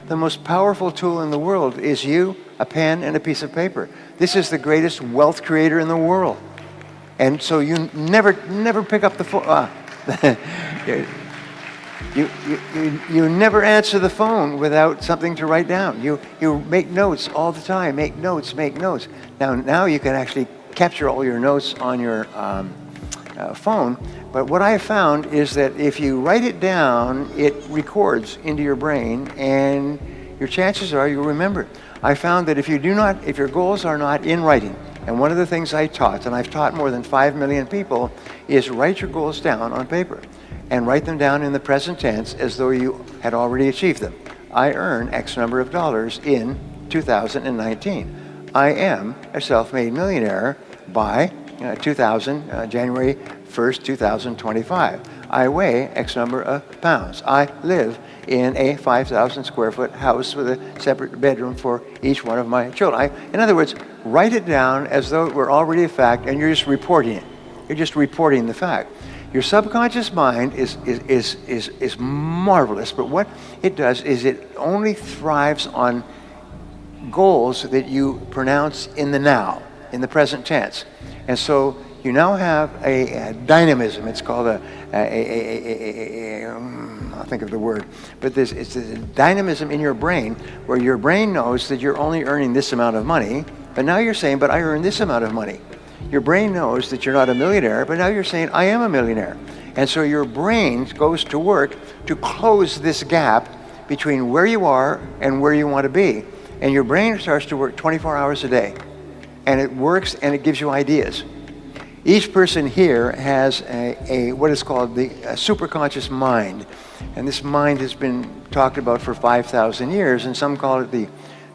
The most powerful tool in the world is you, a pen, and a piece of paper. This is the greatest wealth creator in the world. And so you never pick up the phone. You never answer the phone without something to write down. You make notes all the time. Make notes. Now you can actually capture all your notes on your phone. But what I found is that if you write it down, it records into your brain, and your chances are you'll remember it. I found that if your goals are not in writing, and one of the things I taught, and I've taught more than 5 million people, is write your goals down on paper and write them down in the present tense as though you had already achieved them. I earn X number of dollars in 2019. I am a self-made millionaire by January 1st, 2025. I weigh X number of pounds. I live in a 5,000 square foot house with a separate bedroom for each one of my children. In other words, write it down as though it were already a fact, and you're just reporting it. You're just reporting the fact. Your subconscious mind is marvelous, but what it does is it only thrives on goals that you pronounce in the now, in the present tense. And so you now have a dynamism. It's called I'll think of the word, but it's a dynamism in your brain where your brain knows that you're only earning this amount of money, but now you're saying, but I earn this amount of money. Your brain knows that you're not a millionaire, but now you're saying, I am a millionaire. And so your brain goes to work to close this gap between where you are and where you want to be. And your brain starts to work 24 hours a day. And it works and it gives you ideas. Each person here has what is called the superconscious mind. And this mind has been talked about for 5,000 years, and some call it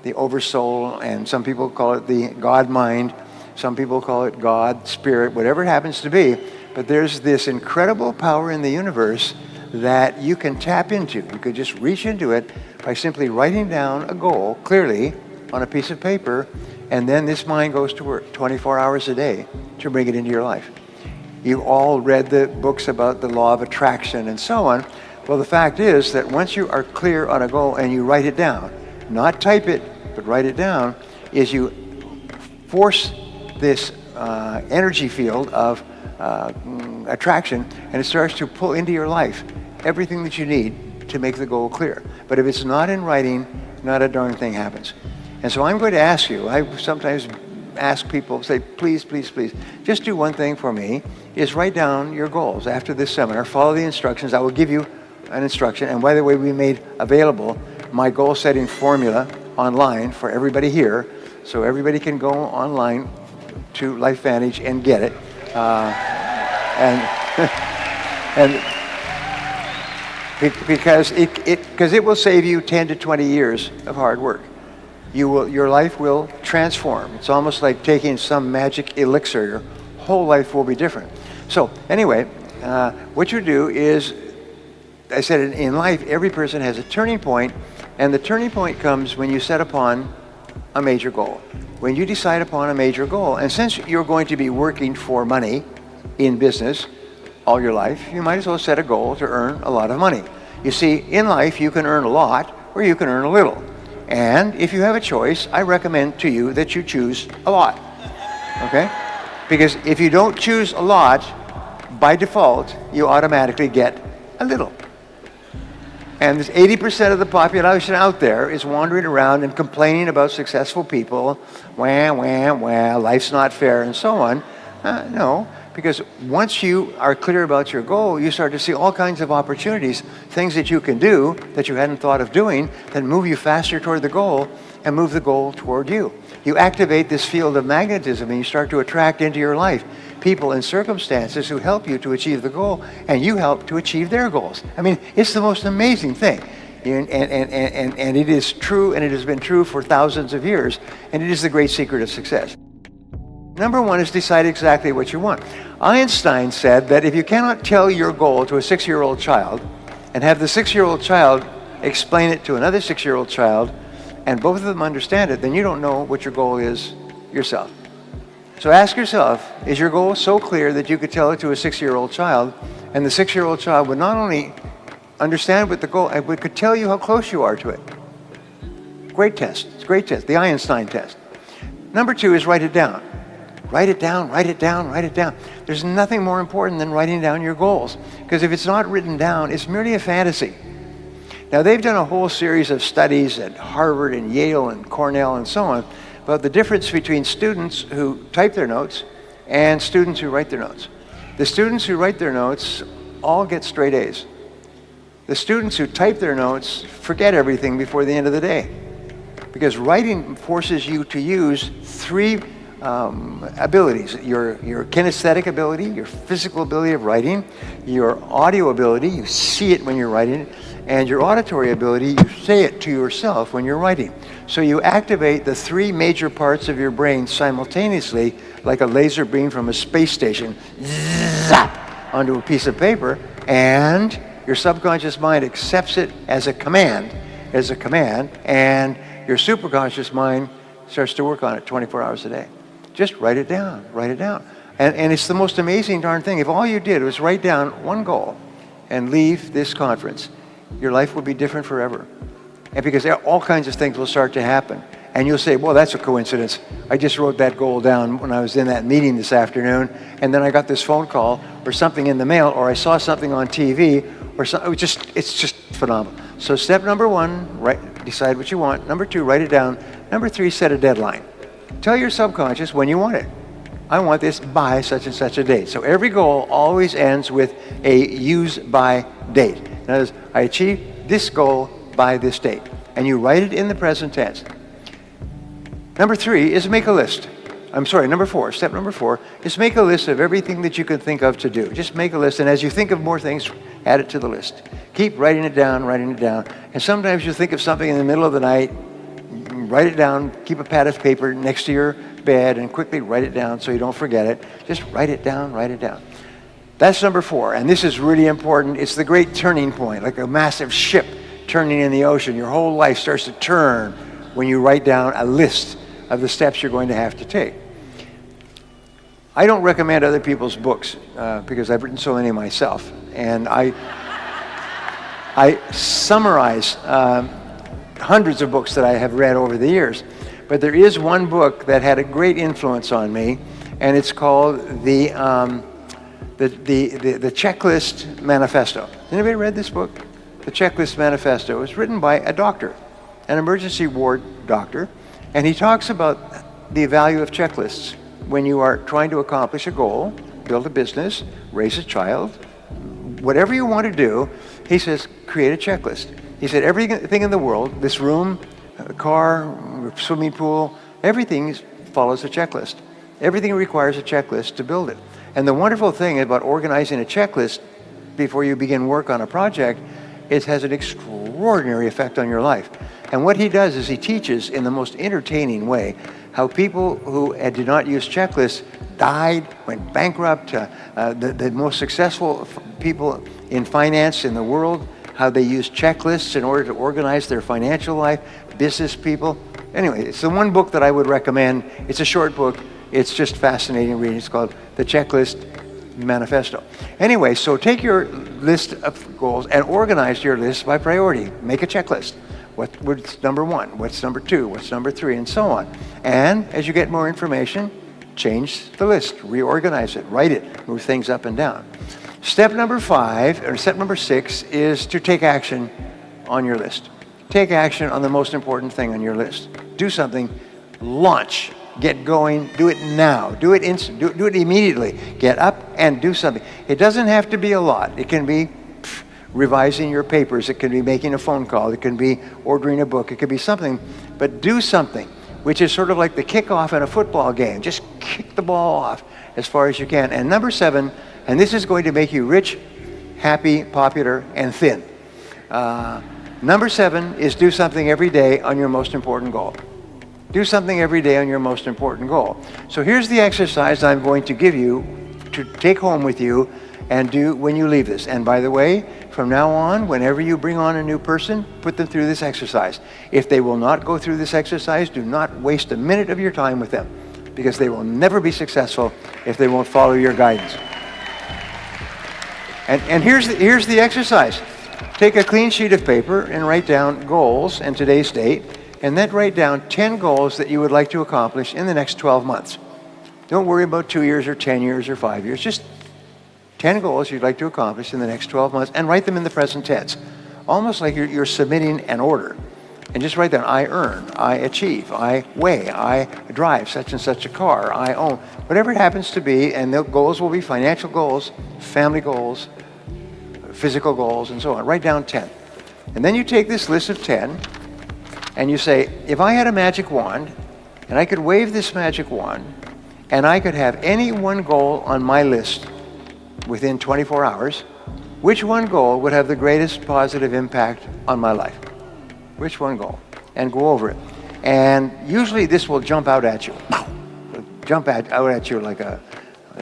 the oversoul, and some people call it the God mind. Some people call it God, spirit, whatever it happens to be. But there's this incredible power in the universe that you can tap into. You could just reach into it by simply writing down a goal clearly on a piece of paper, and then this mind goes to work 24 hours a day to bring it into your life. You all read the books about the law of attraction and so on. Well, the fact is that once you are clear on a goal and you write it down, not type it, but write it down, is you force this energy field of attraction, and it starts to pull into your life everything that you need to make the goal clear. But if it's not in writing, not a darn thing happens. And so I'm going to ask you, I sometimes ask people, say, please, just do one thing for me, is write down your goals. After this seminar, follow the instructions. I will give you an instruction. And by the way, we made available my goal setting formula online for everybody here. So everybody can go online to LifeVantage and get it. Because it will save you 10 to 20 years of hard work. Your life will transform. It's almost like taking some magic elixir. Your whole life will be different. So anyway, what you do is, I said in life, every person has a turning point, and the turning point comes when you set upon a major goal. When you decide upon a major goal, and since you're going to be working for money in business all your life, you might as well set a goal to earn a lot of money. You see, in life, you can earn a lot or you can earn a little. And if you have a choice, I recommend to you that you choose a lot, okay? Because if you don't choose a lot, by default, you automatically get a little. And there's 80% of the population out there is wandering around and complaining about successful people, life's not fair, and so on. No, because once you are clear about your goal, you start to see all kinds of opportunities, things that you can do that you hadn't thought of doing that move you faster toward the goal and move the goal toward you. You activate this field of magnetism and you start to attract into your life people and circumstances who help you to achieve the goal, and you help to achieve their goals. I mean, it's the most amazing thing. And it is true, and it has been true for thousands of years, and it is the great secret of success. Number one is decide exactly what you want. Einstein said that if you cannot tell your goal to a 6-year-old child and have the 6-year-old child explain it to another 6-year-old child, and both of them understand it, then you don't know what your goal is yourself. So ask yourself, is your goal so clear that you could tell it to a 6-year-old child, and the 6-year-old child would not only understand what the goal, but could tell you how close you are to it? Great test. It's a great test. The Einstein test. Number 2 is write it down. Write it down, write it down, write it down. There's nothing more important than writing down your goals. Because if it's not written down, it's merely a fantasy. Now, they've done a whole series of studies at Harvard and Yale and Cornell and so on about the difference between students who type their notes and students who write their notes. The students who write their notes all get straight A's. The students who type their notes forget everything before the end of the day. Because writing forces you to use 3 abilities. Your kinesthetic ability, your physical ability of writing, your audio ability, you see it when you're writing, and your auditory ability, you say it to yourself when you're writing. So you activate the 3 major parts of your brain simultaneously, like a laser beam from a space station, zap, onto a piece of paper, and your subconscious mind accepts it as a command, and your superconscious mind starts to work on it 24 hours a day. Just write it down, write it down. And it's the most amazing darn thing. If all you did was write down one goal and leave this conference, your life will be different forever. And because all kinds of things will start to happen. And you'll say, well, that's a coincidence. I just wrote that goal down when I was in that meeting this afternoon, and then I got this phone call or something in the mail, or I saw something on TV, or something. It's just phenomenal. So step number 1, decide what you want. Number 2, write it down. Number 3, set a deadline. Tell your subconscious when you want it. I want this by such and such a date. So every goal always ends with a use by date. In other words, I achieved this goal by this date. And you write it in the present tense. Number 3 is make a list. Number 4, step number 4 is make a list of everything that you can think of to do. Just make a list, and as you think of more things, add it to the list. Keep writing it down, and sometimes you think of something in the middle of the night, write it down, keep a pad of paper next to your bed, and quickly write it down so you don't forget it. Just write it down, write it down. That's number 4, and this is really important. It's the great turning point, like a massive ship turning in the ocean. Your whole life starts to turn when you write down a list of the steps you're going to have to take. I don't recommend other people's books because I've written so many myself, and I summarize hundreds of books that I have read over the years. But there is one book that had a great influence on me, and it's called the Checklist Manifesto. Anybody read this book? The Checklist Manifesto. It was written by a doctor, an emergency ward doctor, and he talks about the value of checklists when you are trying to accomplish a goal, build a business, raise a child, whatever you want to do. He says, create a checklist. He said, everything in the world, this room, a car, swimming pool, everything follows a checklist. Everything requires a checklist to build it. And the wonderful thing about organizing a checklist before you begin work on a project, it has an extraordinary effect on your life. And what he does is he teaches in the most entertaining way how people who did not use checklists died, went bankrupt, the most successful people in finance in the world, how they use checklists in order to organize their financial life, business people. Anyway, it's the one book that I would recommend. It's a short book. It's just fascinating reading. It's called The Checklist Manifesto. Anyway, so take your list of goals and organize your list by priority. Make a checklist. What's number 1? What's number 2? What's number 3? And so on. And as you get more information, change the list, reorganize it, write it, move things up and down. Step number 6 is to take action on your list. Take action on the most important thing on your list. Do something, launch, get going, do it now, do it do it immediately. Get up and do something. It doesn't have to be a lot. It can be revising your papers, it can be making a phone call, it can be ordering a book, it could be something, but do something, which is sort of like the kickoff in a football game. Just kick the ball off as far as you can. And number 7, and this is going to make you rich, happy, popular, and thin. Number 7 is do something every day on your most important goal. Do something every day on your most important goal. So here's the exercise I'm going to give you to take home with you and do when you leave this. And by the way, from now on, whenever you bring on a new person, put them through this exercise. If they will not go through this exercise, do not waste a minute of your time with them, because they will never be successful if they won't follow your guidance. And here's the exercise. Take a clean sheet of paper and write down goals and today's date. and then write down 10 goals that you would like to accomplish in the next 12 months. Don't worry about 2 years or 10 years or 5 years. Just 10 goals you'd like to accomplish in the next 12 months, and write them in the present tense. Almost like you're submitting an order. And just write down, I earn, I achieve, I weigh, I drive such and such a car, I own. Whatever it happens to be, and the goals will be financial goals, family goals, physical goals, and so on. Write down 10. And then you take this list of 10, and you say, if I had a magic wand, and I could wave this magic wand, and I could have any one goal on my list within 24 hours, which one goal would have the greatest positive impact on my life? Which one goal? And go over it. And usually this will jump out at you. Jump out at you like a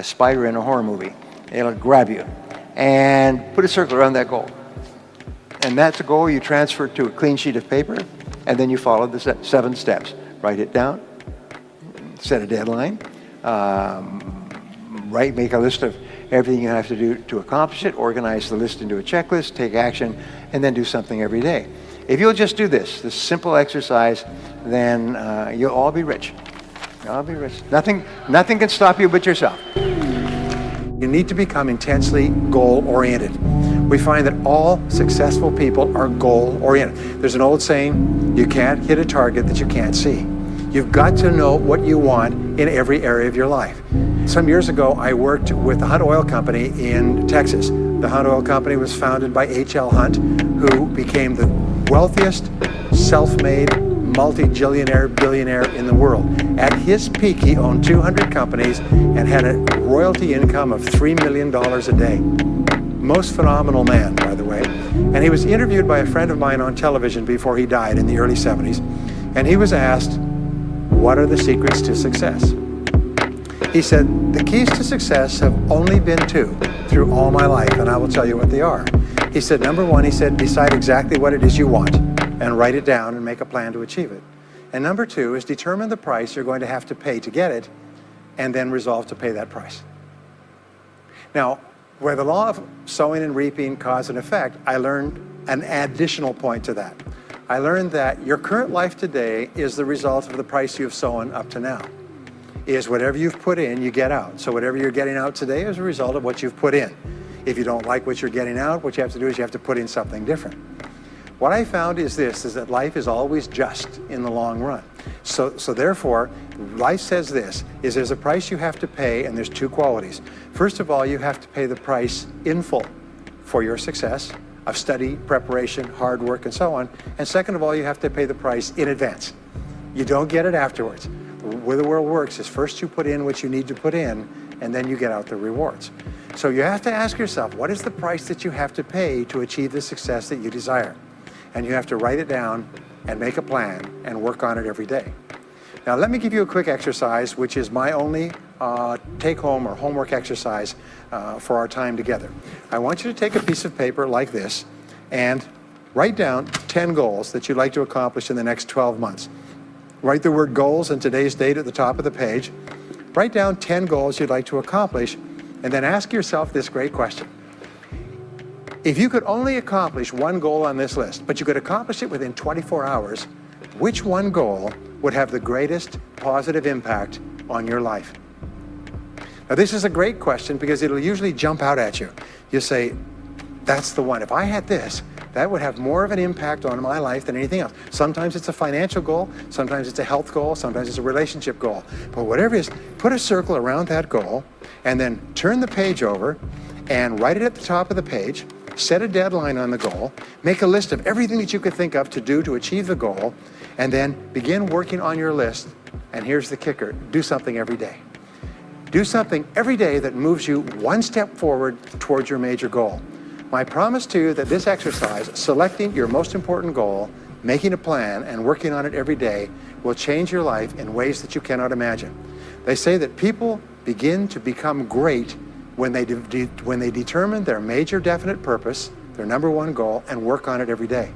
spider in a horror movie. It'll grab you. And put a circle around that goal. And that's a goal you transfer to a clean sheet of paper, and then you follow the 7 steps. Write it down, set a deadline, make a list of everything you have to do to accomplish it, organize the list into a checklist, take action, and then do something every day. If you'll just do this simple exercise, then you'll all be rich. You'll all be rich. Nothing can stop you but yourself. You need to become intensely goal-oriented. We find that all successful people are goal-oriented. There's an old saying, you can't hit a target that you can't see. You've got to know what you want in every area of your life. Some years ago, I worked with the Hunt Oil Company in Texas. The Hunt Oil Company was founded by H.L. Hunt, who became the wealthiest, self-made, multi-billionaire in the world. At his peak, he owned 200 companies and had a royalty income of $3 million a day. Most phenomenal man, by the way. And he was interviewed by a friend of mine on television before he died in the early 70s. And he was asked, what are the secrets to success? He said, the keys to success have only been 2 through all my life, and I will tell you what they are. He said, number 1, he said, decide exactly what it is you want and write it down and make a plan to achieve it. And number 2 is determine the price you're going to have to pay to get it, and then resolve to pay that price. Now, where the law of sowing and reaping cause and effect, I learned an additional point to that. I learned that your current life today is the result of the price you've sown up to now. Is whatever you've put in, you get out. So whatever you're getting out today is a result of what you've put in. If you don't like what you're getting out, what you have to do is you have to put in something different. What I found is that life is always just in the long run. So therefore, life says there's a price you have to pay, and there's 2 qualities. First of all, you have to pay the price in full for your success of study, preparation, hard work, and so on. And second of all, you have to pay the price in advance. You don't get it afterwards. The way the world works is first you put in what you need to put in, and then you get out the rewards. So you have to ask yourself, what is the price that you have to pay to achieve the success that you desire? And you have to write it down and make a plan and work on it every day. Now let me give you a quick exercise, which is my only take-home or homework exercise for our time together. I want you to take a piece of paper like this and write down 10 goals that you'd like to accomplish in the next 12 months. Write the word goals and today's date at the top of the page. Write down 10 goals you'd like to accomplish, and then ask yourself this great question. If you could only accomplish one goal on this list, but you could accomplish it within 24 hours, which one goal would have the greatest positive impact on your life? Now this is a great question because it'll usually jump out at you. You say, that's the one. If I had this, that would have more of an impact on my life than anything else. Sometimes it's a financial goal, sometimes it's a health goal, sometimes it's a relationship goal. But whatever it is, put a circle around that goal and then turn the page over and write it at the top of the page, set a deadline on the goal, make a list of everything that you could think of to do to achieve the goal, and then begin working on your list. And here's the kicker, do something every day. Do something every day that moves you one step forward towards your major goal. My promise to you that this exercise, selecting your most important goal, making a plan, and working on it every day, will change your life in ways that you cannot imagine. They say that people begin to become great when they determine their major definite purpose, their number one goal, and work on it every day.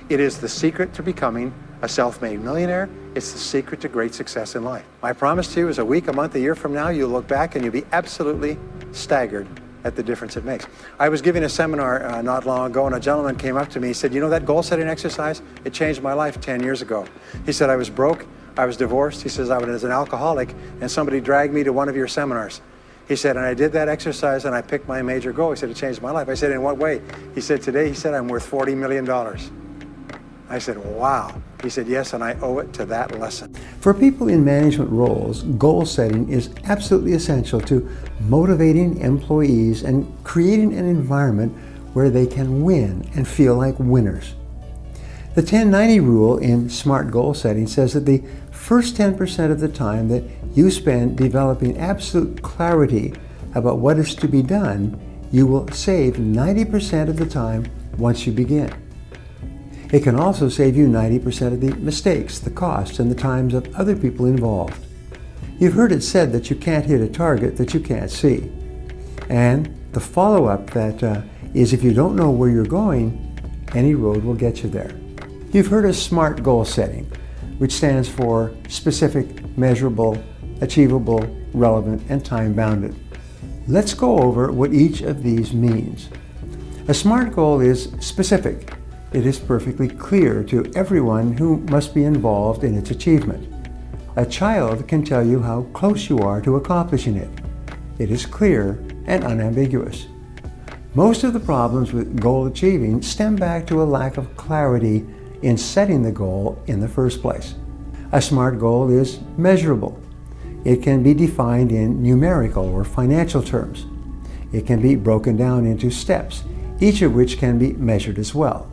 It is the secret to becoming a self-made millionaire. It's the secret to great success in life. My promise to you is a week, a month, a year from now, you'll look back and you'll be absolutely staggered at the difference it makes. I was giving a seminar not long ago, and a gentleman came up to me. He said, you know that goal-setting exercise? It changed my life 10 years ago. He said, I was broke, I was divorced. He says, I was an alcoholic, and somebody dragged me to one of your seminars. He said, and I did that exercise, and I picked my major goal. He said, it changed my life. I said, in what way? He said, today, he said, I'm worth $40 million. I said, wow. He said, yes, and I owe it to that lesson. For people in management roles, goal setting is absolutely essential to motivating employees and creating an environment where they can win and feel like winners. The 10-90 rule in SMART goal setting says that the first 10% of the time that you spend developing absolute clarity about what is to be done, you will save 90% of the time once you begin. It can also save you 90% of the mistakes, the costs, and the times of other people involved. You've heard it said that you can't hit a target that you can't see. And the follow-up that is if you don't know where you're going, any road will get you there. You've heard of SMART goal setting, which stands for specific, measurable, achievable, relevant, and time-bounded. Let's go over what each of these means. A SMART goal is specific. It is perfectly clear to everyone who must be involved in its achievement. A child can tell you how close you are to accomplishing it. It is clear and unambiguous. Most of the problems with goal achieving stem back to a lack of clarity in setting the goal in the first place. A SMART goal is measurable. It can be defined in numerical or financial terms. It can be broken down into steps, each of which can be measured as well.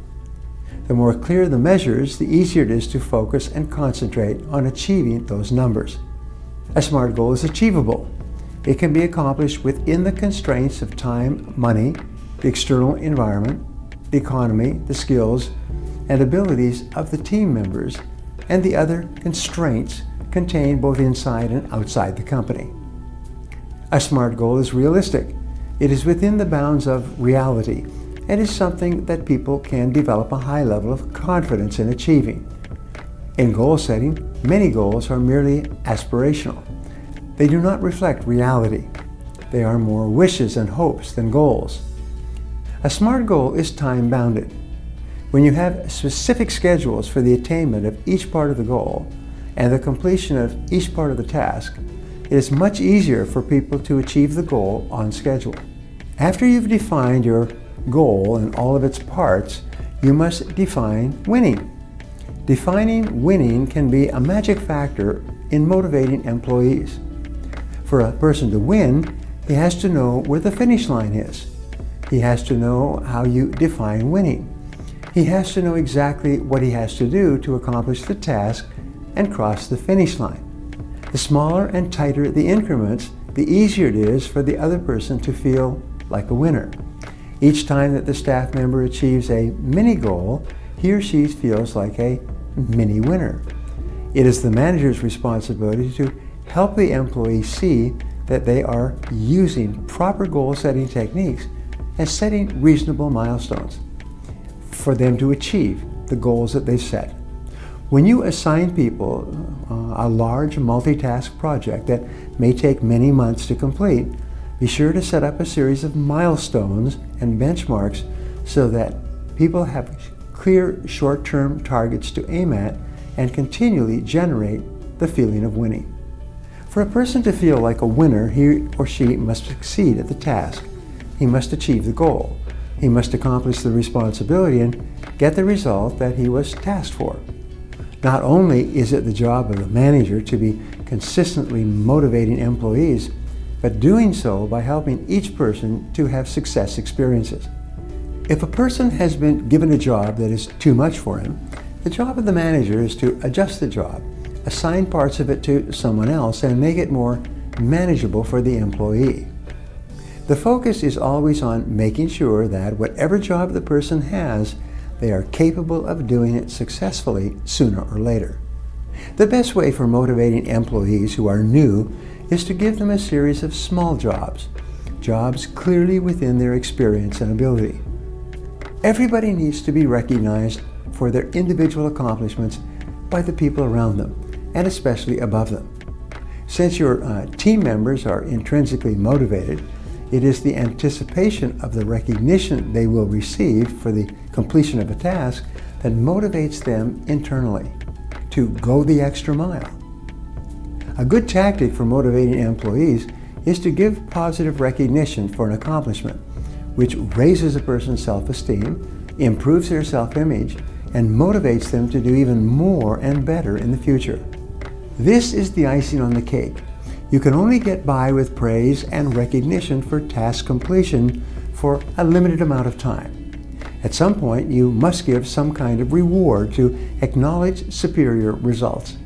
The more clear the measures, the easier it is to focus and concentrate on achieving those numbers. A SMART goal is achievable. It can be accomplished within the constraints of time, money, the external environment, the economy, the skills, and abilities of the team members, and the other constraints contained both inside and outside the company. A SMART goal is realistic. It is within the bounds of reality and is something that people can develop a high level of confidence in achieving. In goal setting, many goals are merely aspirational. They do not reflect reality. They are more wishes and hopes than goals. A SMART goal is time-bounded. When you have specific schedules for the attainment of each part of the goal and the completion of each part of the task, it is much easier for people to achieve the goal on schedule. After you've defined your goal and all of its parts, you must define winning. Defining winning can be a magic factor in motivating employees. For a person to win, he has to know where the finish line is. He has to know how you define winning. He has to know exactly what he has to do to accomplish the task and cross the finish line. The smaller and tighter the increments, the easier it is for the other person to feel like a winner. Each time that the staff member achieves a mini goal, he or she feels like a mini winner. It is the manager's responsibility to help the employee see that they are using proper goal-setting techniques and setting reasonable milestones for them to achieve the goals that they've set. When you assign people a large multitask project that may take many months to complete, be sure to set up a series of milestones and benchmarks so that people have clear short-term targets to aim at and continually generate the feeling of winning. For a person to feel like a winner, he or she must succeed at the task. He must achieve the goal. He must accomplish the responsibility and get the result that he was tasked for. Not only is it the job of the manager to be consistently motivating employees, but doing so by helping each person to have success experiences. If a person has been given a job that is too much for him, the job of the manager is to adjust the job, assign parts of it to someone else, and make it more manageable for the employee. The focus is always on making sure that whatever job the person has, they are capable of doing it successfully sooner or later. The best way for motivating employees who are new is to give them a series of small jobs clearly within their experience and ability. Everybody needs to be recognized for their individual accomplishments by the people around them, and especially above them. Since your team members are intrinsically motivated, It is the anticipation of the recognition they will receive for the completion of a task that motivates them internally to go the extra mile. A good tactic for motivating employees is to give positive recognition for an accomplishment, which raises a person's self-esteem, improves their self-image, and motivates them to do even more and better in the future. This is the icing on the cake. You can only get by with praise and recognition for task completion for a limited amount of time. At some point, you must give some kind of reward to acknowledge superior results.